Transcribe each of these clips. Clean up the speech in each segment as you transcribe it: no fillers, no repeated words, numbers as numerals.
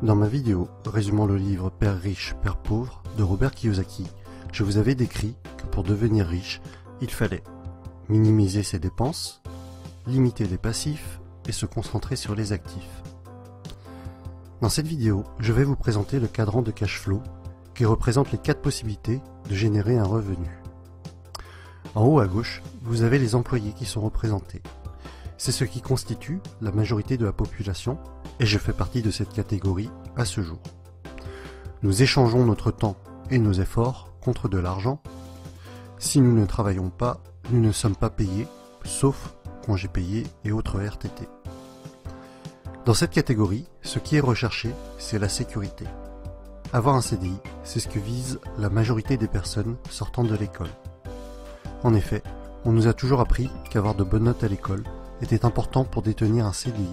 Dans ma vidéo résumant le livre Père riche, Père pauvre de Robert Kiyosaki, je vous avais décrit que pour devenir riche, il fallait minimiser ses dépenses, limiter les passifs et se concentrer sur les actifs. Dans cette vidéo, je vais vous présenter le cadran de cash flow qui représente les 4 possibilités de générer un revenu. En haut à gauche, vous avez les employés qui sont représentés. C'est ce qui constitue la majorité de la population et je fais partie de cette catégorie à ce jour. Nous échangeons notre temps et nos efforts contre de l'argent. Si nous ne travaillons pas, nous ne sommes pas payés, sauf congés payés et autres RTT. Dans cette catégorie, ce qui est recherché, c'est la sécurité. Avoir un CDI, c'est ce que vise la majorité des personnes sortant de l'école. En effet, on nous a toujours appris qu'avoir de bonnes notes à l'école était important pour détenir un CDI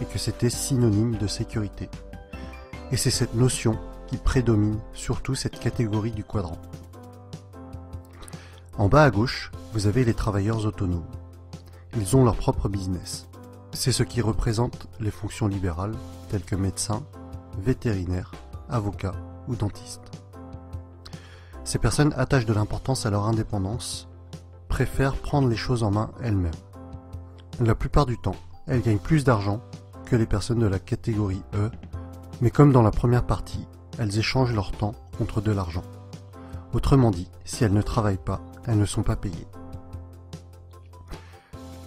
et que c'était synonyme de sécurité. Et c'est cette notion qui prédomine surtout cette catégorie du quadrant. En bas à gauche, vous avez les travailleurs autonomes. Ils ont leur propre business. C'est ce qui représente les fonctions libérales telles que médecin, vétérinaire, avocat ou dentiste. Ces personnes attachent de l'importance à leur indépendance, préfèrent prendre les choses en main elles-mêmes. La plupart du temps, elles gagnent plus d'argent que les personnes de la catégorie E, mais comme dans la première partie, elles échangent leur temps contre de l'argent. Autrement dit, si elles ne travaillent pas, elles ne sont pas payées.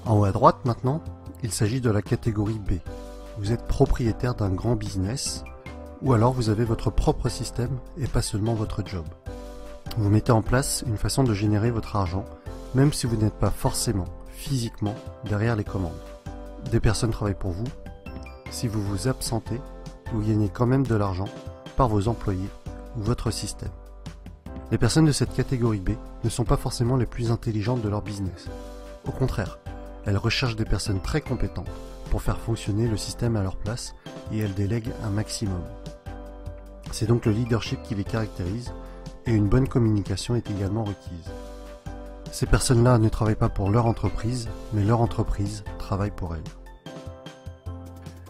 En haut à droite maintenant, il s'agit de la catégorie B. Vous êtes propriétaire d'un grand business, ou alors vous avez votre propre système et pas seulement votre job. Vous mettez en place une façon de générer votre argent, même si vous n'êtes pas forcément physiquement derrière les commandes. Des personnes travaillent pour vous. Si vous vous absentez, vous gagnez quand même de l'argent par vos employés ou votre système. Les personnes de cette catégorie B ne sont pas forcément les plus intelligentes de leur business. Au contraire, elles recherchent des personnes très compétentes pour faire fonctionner le système à leur place et elles délèguent un maximum. C'est donc le leadership qui les caractérise et une bonne communication est également requise. Ces personnes-là ne travaillent pas pour leur entreprise, mais leur entreprise travaille pour elles.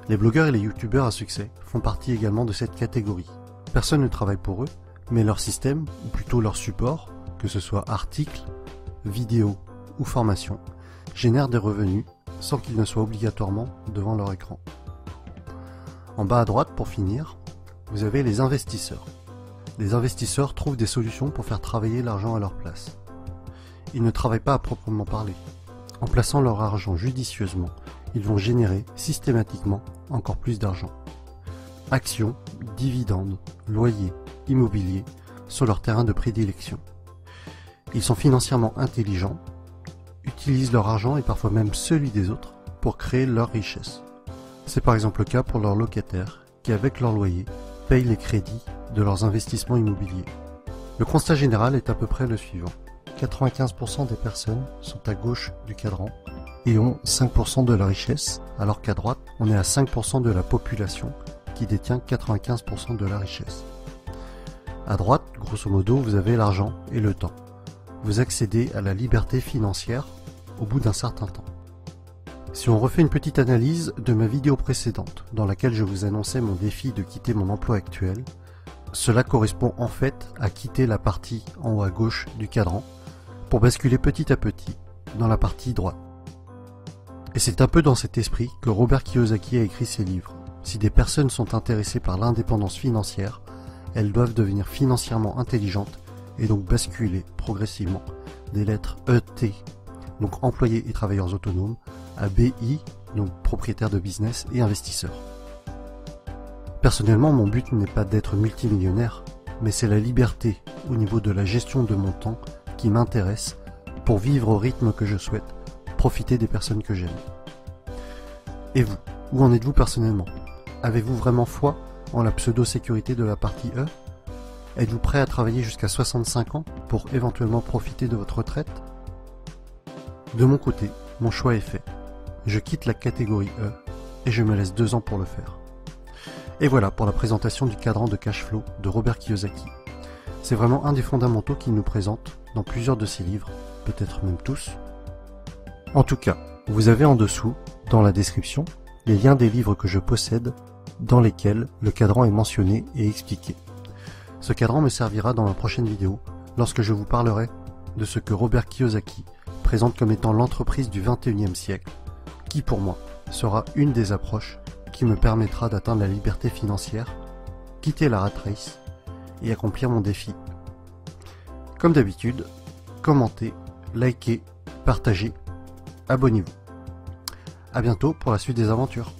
Les blogueurs et les youtubeurs à succès font partie également de cette catégorie. Personne ne travaille pour eux, mais leur système, ou plutôt leur support, que ce soit articles, vidéos ou formations, génère des revenus sans qu'ils ne soient obligatoirement devant leur écran. En bas à droite, pour finir, vous avez les investisseurs. Les investisseurs trouvent des solutions pour faire travailler l'argent à leur place. Ils ne travaillent pas à proprement parler. En plaçant leur argent judicieusement, ils vont générer systématiquement encore plus d'argent. Actions, dividendes, loyers, immobilier sont leurs terrains de prédilection. Ils sont financièrement intelligents, utilisent leur argent et parfois même celui des autres pour créer leur richesse. C'est par exemple le cas pour leurs locataires qui, avec leur loyer, payent les crédits de leurs investissements immobiliers. Le constat général est à peu près le suivant. 95% des personnes sont à gauche du cadran et ont 5% de la richesse, alors qu'à droite, on est à 5% de la population qui détient 95% de la richesse. À droite, grosso modo, vous avez l'argent et le temps. Vous accédez à la liberté financière au bout d'un certain temps. Si on refait une petite analyse de ma vidéo précédente, dans laquelle je vous annonçais mon défi de quitter mon emploi actuel, cela correspond en fait à quitter la partie en haut à gauche du cadran pour basculer petit à petit dans la partie droite. Et c'est un peu dans cet esprit que Robert Kiyosaki a écrit ses livres. Si des personnes sont intéressées par l'indépendance financière, elles doivent devenir financièrement intelligentes et donc basculer progressivement des lettres ET, donc employés et travailleurs autonomes, à BI, donc propriétaires de business et investisseurs. Personnellement, mon but n'est pas d'être multimillionnaire, mais c'est la liberté au niveau de la gestion de mon temps qui m'intéresse pour vivre au rythme que je souhaite, profiter des personnes que j'aime. Et vous, où en êtes-vous personnellement? Avez-vous vraiment foi en la pseudo-sécurité de la partie E? Êtes-vous prêt à travailler jusqu'à 65 ans pour éventuellement profiter de votre retraite? De mon côté, mon choix est fait. Je quitte la catégorie E et je me laisse 2 ans pour le faire. Et voilà pour la présentation du cadran de cash flow de Robert Kiyosaki. C'est vraiment un des fondamentaux qu'il nous présente dans plusieurs de ses livres, peut-être même tous. En tout cas, vous avez en dessous, dans la description, les liens des livres que je possède dans lesquels le cadran est mentionné et expliqué. Ce cadran me servira dans la prochaine vidéo lorsque je vous parlerai de ce que Robert Kiyosaki présente comme étant l'entreprise du 21e siècle, qui pour moi sera une des approches qui me permettra d'atteindre la liberté financière, quitter la rat race et accomplir mon défi. Comme d'habitude, commentez, likez, partagez, abonnez-vous. À bientôt pour la suite des aventures.